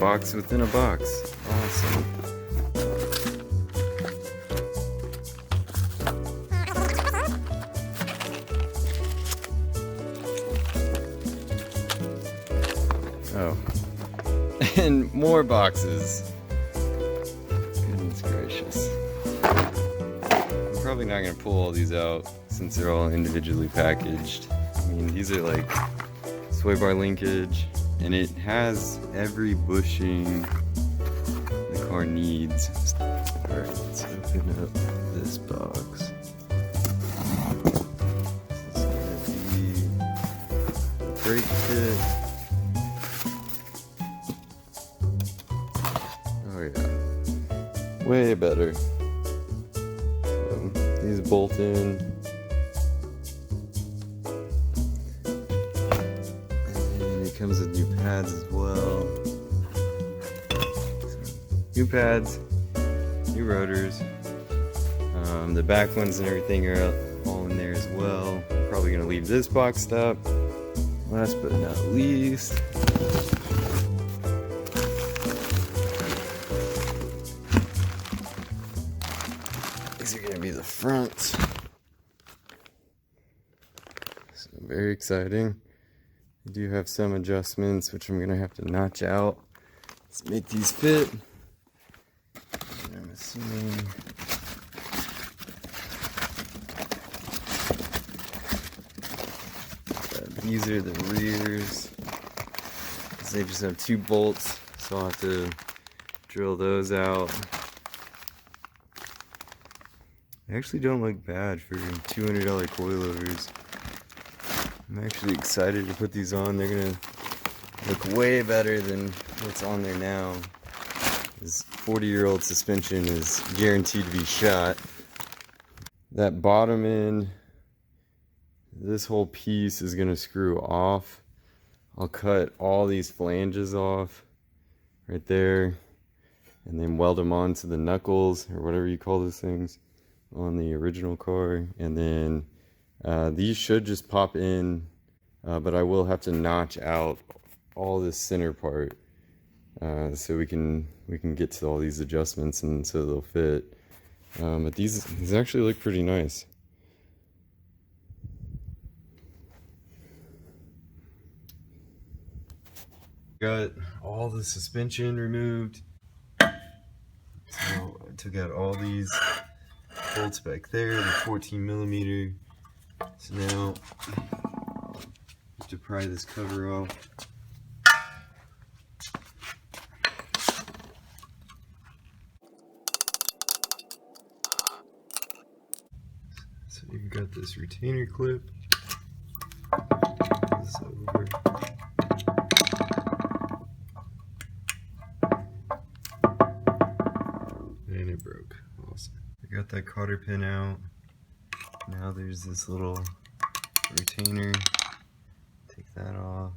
box within a box. Awesome. Oh. And more boxes. Goodness gracious. I'm probably not going to pull all these out since they're all individually packaged. I mean, these are like sway bar linkage, and it has every bushing the car needs. Alright, let's open up this box. This is going to be the brake kit. Oh yeah, way better. So, these bolt in. And it comes with new pads as well. So, new pads, new rotors. The back ones and everything are all in there as well. Probably gonna leave this boxed up. Last but not least, these are going to be the front. So very exciting. I do have some adjustments which I'm going to have to notch out. Let's make these fit. And I'm assuming that these are the rears. They just have 2 bolts, so I'll have to drill those out. They actually don't look bad for $200 coilovers. I'm actually excited to put these on. They're gonna look way better than what's on there now. This 40-year-old suspension is guaranteed to be shot. That bottom end, this whole piece is gonna screw off. I'll cut all these flanges off right there and then weld them onto the knuckles or whatever you call those things on the original car. And then these should just pop in, but I will have to notch out all this center part so we can get to all these adjustments and so they'll fit. But these actually look pretty nice. Got all the suspension removed. So I took out all these bolts back there, the 14mm. So now I have to pry this cover off. So you've got this retainer clip. This over. And it broke. Awesome. I got that cotter pin out. Now there's this little retainer. Take that off.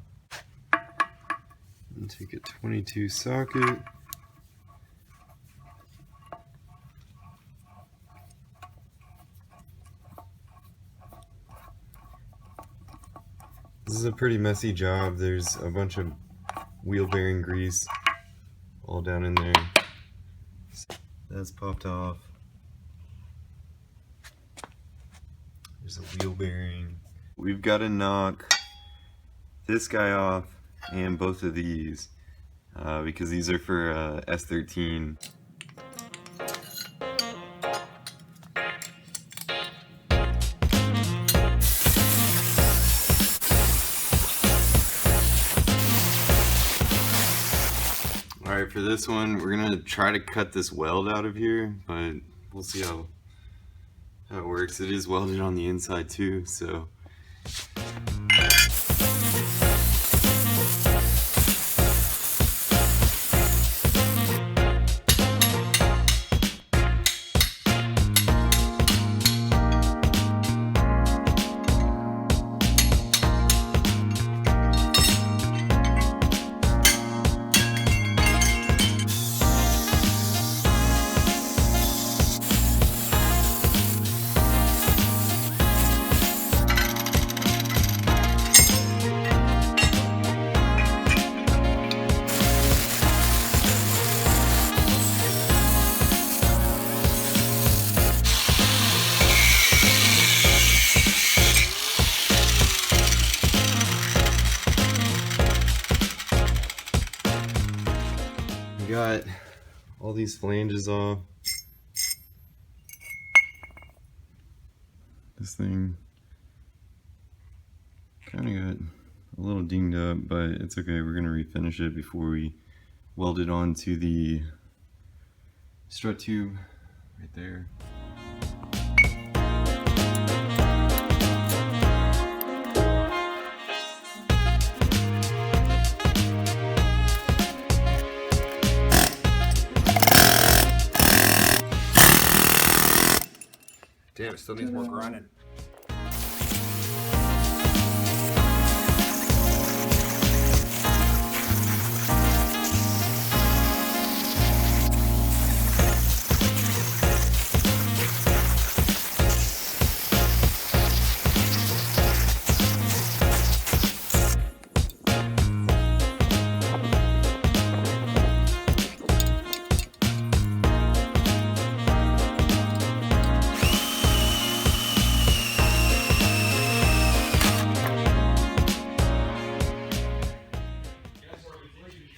And take a 22 socket. This is a pretty messy job. There's a bunch of wheel bearing grease all down in there. That's popped off. There's a wheel bearing. We've got to knock this guy off and both of these because these are for S13. Alright, for this one, we're gonna try to cut this weld out of here, but we'll see how it works. It is welded on the inside too, so. all these flanges off. This thing kind of got a little dinged up, but it's okay. We're gonna refinish it before we weld it onto the strut tube right there. Damn, it still needs more grinding.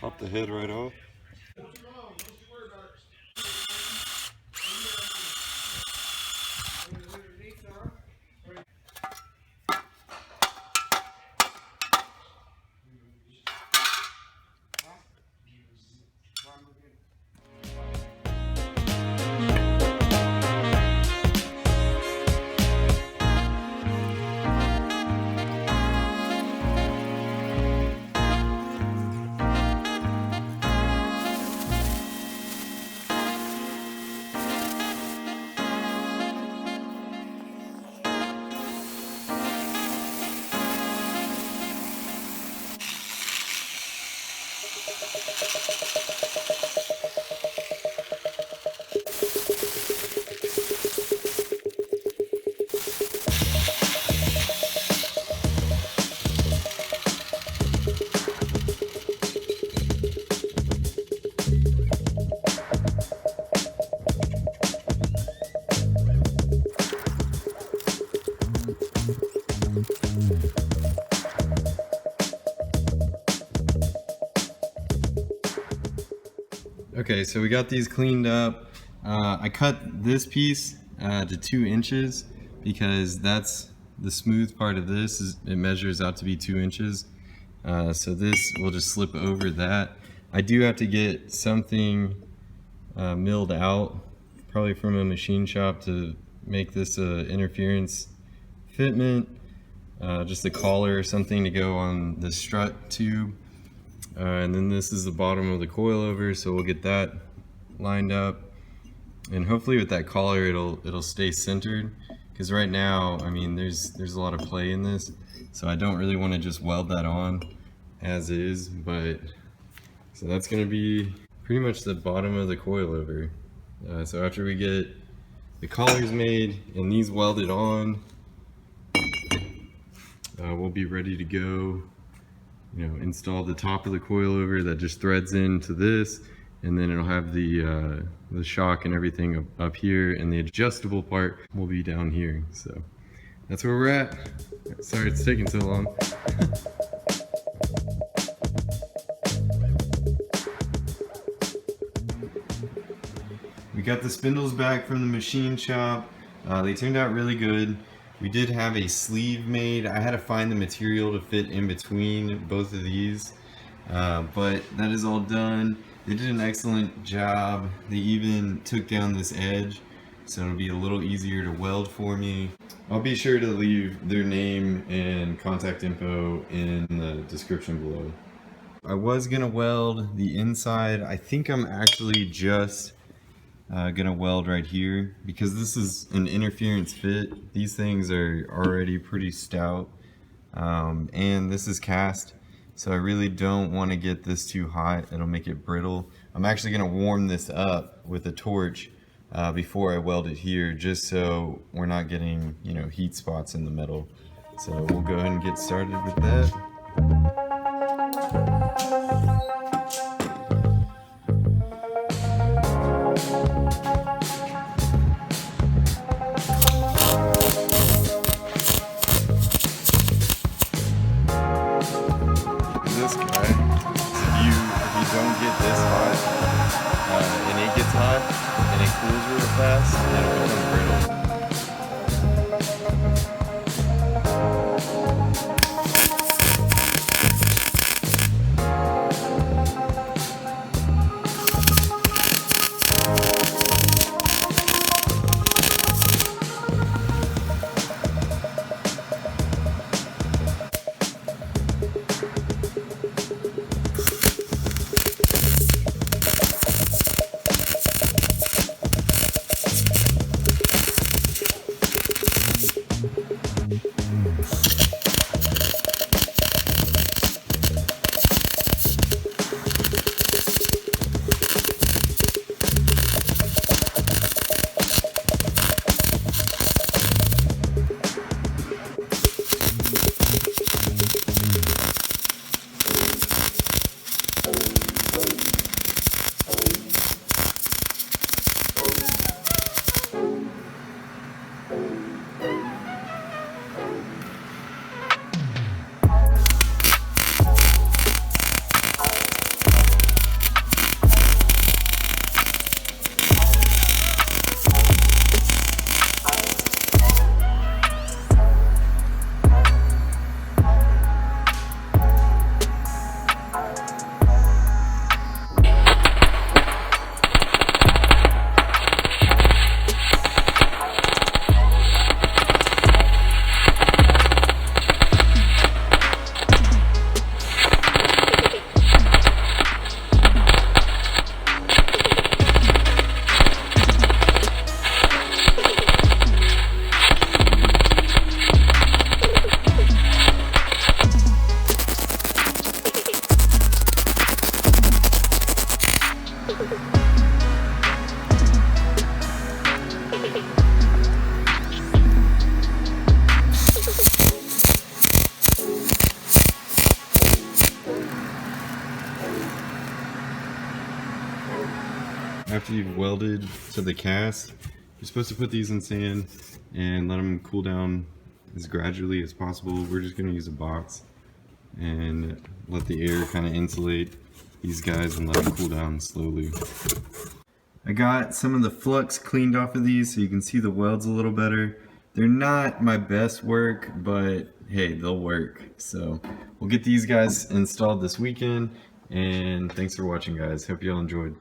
Pop the head right off. Okay, so we got these cleaned up. I cut this piece to 2 inches because that's the smooth part of this. It measures out to be 2 inches. So this will just slip over that. I do have to get something milled out, probably from a machine shop, to make this interference fitment. Just a collar or something to go on the strut tube. And then this is the bottom of the coilover, so we'll get that lined up. And hopefully with that collar it'll stay centered, because right now, I mean, there's a lot of play in this, so I don't really want to just weld that on as is. But so that's going to be pretty much the bottom of the coilover. So after we get the collars made and these welded on, we'll be ready to go. You know, install the top of the coilover that just threads into this, and then it'll have the shock and everything up here, and the adjustable part will be down here. So that's where we're at. Sorry it's taking so long. We got the spindles back from the machine shop. They turned out really good. We did have a sleeve made. I had to find the material to fit in between both of these, but that is all done. They did an excellent job. They even took down this edge, so it'll be a little easier to weld for me. I'll be sure to leave their name and contact info in the description below. I was gonna weld the inside. I think I'm actually just gonna weld right here, because this is an interference fit. These things are already pretty stout, and this is cast, so I really don't want to get this too hot. It'll make it brittle. I'm actually gonna warm this up with a torch before I weld it here, just so we're not getting, you know, heat spots in the metal. So we'll go ahead and get started with that. This guy, if you don't get this hot and it gets after you've welded to the cast, you're supposed to put these in sand and let them cool down as gradually as possible. We're just going to use a box and let the air kind of insulate these guys and let them cool down slowly. I got some of the flux cleaned off of these so you can see the welds a little better. They're not my best work, but hey, they'll work. So we'll get these guys installed this weekend, and thanks for watching, guys. Hope you all enjoyed.